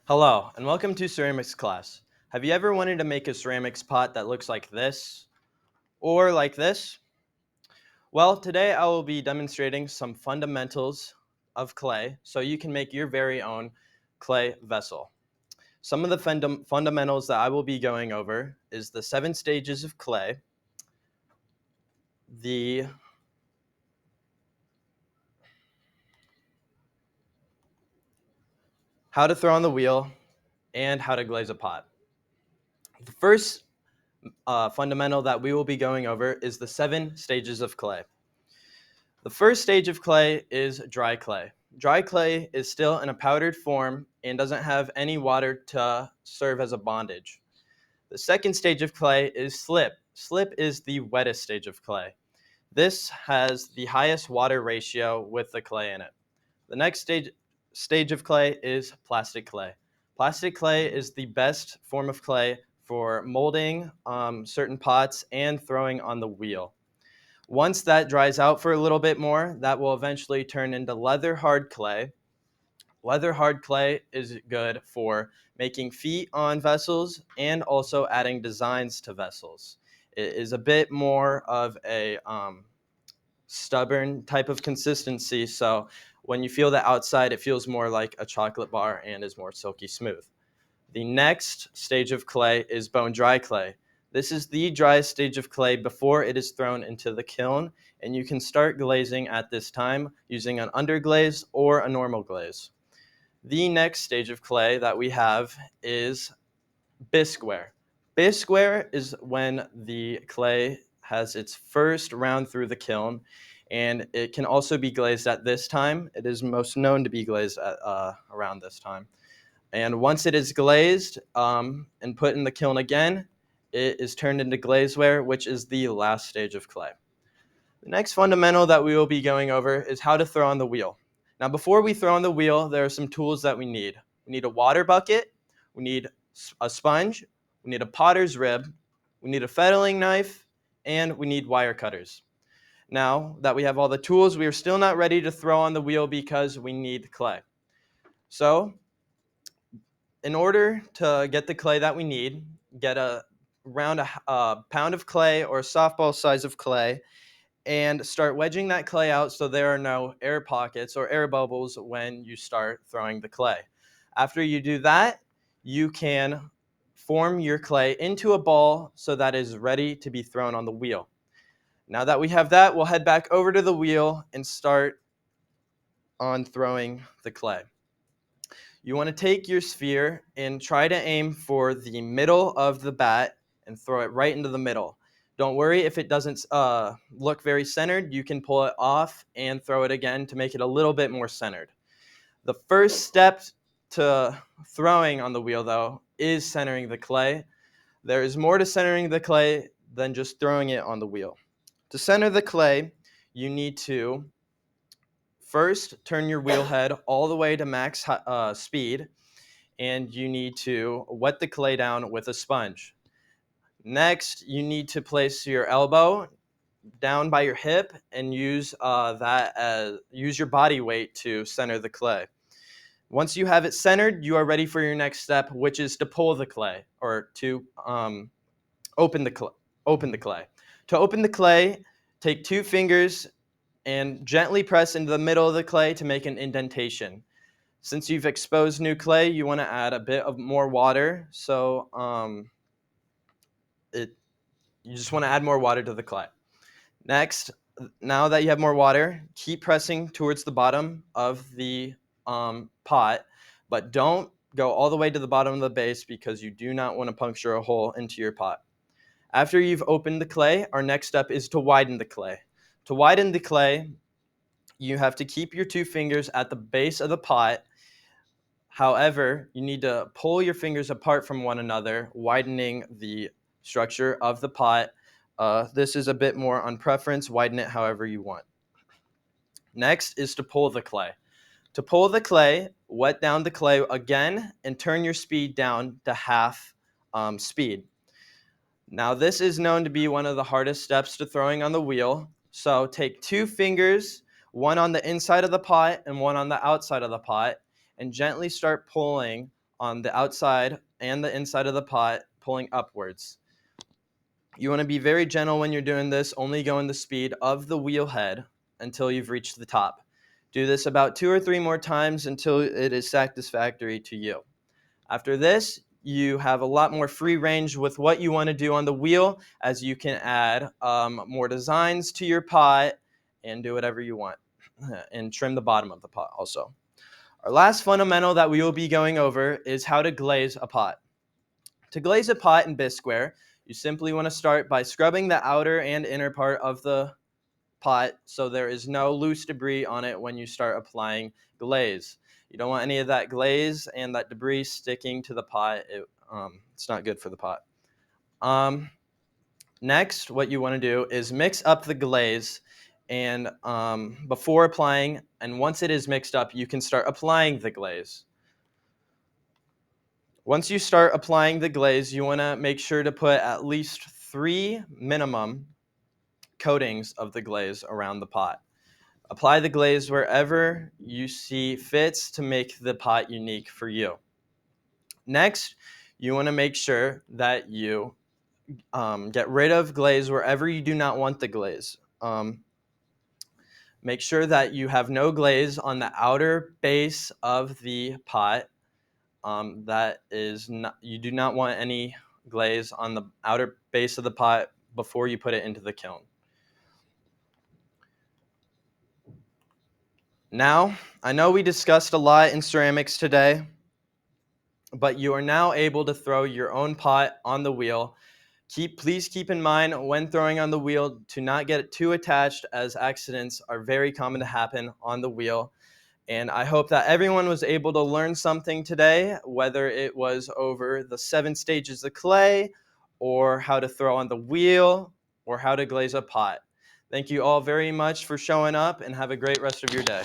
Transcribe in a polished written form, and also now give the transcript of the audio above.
Hello, and welcome to ceramics class. Have you ever wanted to make a ceramics pot that looks like this or like this? Well, today I will be demonstrating some fundamentals of clay so you can make your very own clay vessel. Some of the fundamentals that I will be going over is the 7 stages of clay, the how to throw on the wheel, and how to glaze a pot. The first fundamental that we will be going over is the 7 stages of clay. The first stage of clay is dry clay. Dry clay is still in a powdered form and doesn't have any water to serve as a bondage. The second stage of clay is slip. Slip is the wettest stage of clay. This has the highest water ratio with the clay in it. The next stage of clay is plastic clay. Plastic clay is the best form of clay for molding certain pots and throwing on the wheel. Once that dries out for a little bit more, that will eventually turn into leather hard clay. Leather hard clay is good for making feet on vessels and also adding designs to vessels. It is a bit more of a stubborn type of consistency, so when you feel the outside, it feels more like a chocolate bar and is more silky smooth. The next stage of clay is bone dry clay. This is the driest stage of clay before it is thrown into the kiln, and you can start glazing at this time using an underglaze or a normal glaze. The next stage of clay that we have is bisqueware. Bisqueware is when the clay has its first round through the kiln, and it can also be glazed at this time. It is most known to be glazed at around this time. And once it is glazed and put in the kiln again, it is turned into glazeware, which is the last stage of clay. The next fundamental that we will be going over is how to throw on the wheel. Now, before we throw on the wheel, there are some tools that we need. We need a water bucket, we need a sponge, we need a potter's rib, we need a fettling knife, and we need wire cutters. Now that we have all the tools, we are still not ready to throw on the wheel because we need clay. So in order to get the clay that we need, get around a pound of clay or a softball size of clay and start wedging that clay out so there are no air pockets or air bubbles when you start throwing the clay. After you do that, you can form your clay into a ball so that is ready to be thrown on the wheel. Now that we have that, we'll head back over to the wheel and start on throwing the clay. You want to take your sphere and try to aim for the middle of the bat and throw it right into the middle. Don't worry if it doesn't look very centered. You can pull it off and throw it again to make it a little bit more centered. The first step to throwing on the wheel, though, is centering the clay. There is more to centering the clay than just throwing it on the wheel. To center the clay, you need to first turn your wheel head all the way to max speed, and you need to wet the clay down with a sponge. Next, you need to place your elbow down by your hip and use your body weight to center the clay. Once you have it centered, you are ready for your next step, which is to pull the clay or to open the clay. To open the clay, take 2 fingers and gently press into the middle of the clay to make an indentation. Since you've exposed new clay, you want to add a bit of more water. So you just want to add more water to the clay. Next, now that you have more water, keep pressing towards the bottom of the pot, but don't go all the way to the bottom of the base because you do not want to puncture a hole into your pot. After you've opened the clay, our next step is to widen the clay. To widen the clay, you have to keep your 2 fingers at the base of the pot. However, you need to pull your fingers apart from one another, widening the structure of the pot. This is a bit more on preference. Widen it however you want. Next is to pull the clay. To pull the clay, wet down the clay again and turn your speed down to half speed. Now, this is known to be one of the hardest steps to throwing on the wheel. So take 2 fingers, one on the inside of the pot and one on the outside of the pot, and gently start pulling on the outside and the inside of the pot, pulling upwards. You want to be very gentle when you're doing this, only going the speed of the wheel head until you've reached the top. Do this about 2 or 3 more times until it is satisfactory to you. After this, you have a lot more free range with what you want to do on the wheel, as you can add more designs to your pot and do whatever you want, and trim the bottom of the pot also. Our last fundamental that we will be going over is how to glaze a pot. To glaze a pot in Bisqueware, you simply want to start by scrubbing the outer and inner part of the pot so there is no loose debris on it when you start applying glaze. You don't want any of that glaze and that debris sticking to the pot. It's not good for the pot. Next, what you want to do is mix up the glaze, and before applying, and once it is mixed up, you can start applying the glaze. Once you start applying the glaze, you want to make sure to put at least 3 minimum coatings of the glaze around the pot. Apply the glaze wherever you see fits to make the pot unique for you. Next, you want to make sure that you get rid of glaze wherever you do not want the glaze. Make sure that you have no glaze on the outer base of the pot. You do not want any glaze on the outer base of the pot before you put it into the kiln. Now, I know we discussed a lot in ceramics today, but you are now able to throw your own pot on the wheel. Please keep in mind when throwing on the wheel to not get too attached, as accidents are very common to happen on the wheel. And I hope that everyone was able to learn something today, whether it was over the 7 stages of clay, or how to throw on the wheel, or how to glaze a pot. Thank you all very much for showing up, and have a great rest of your day.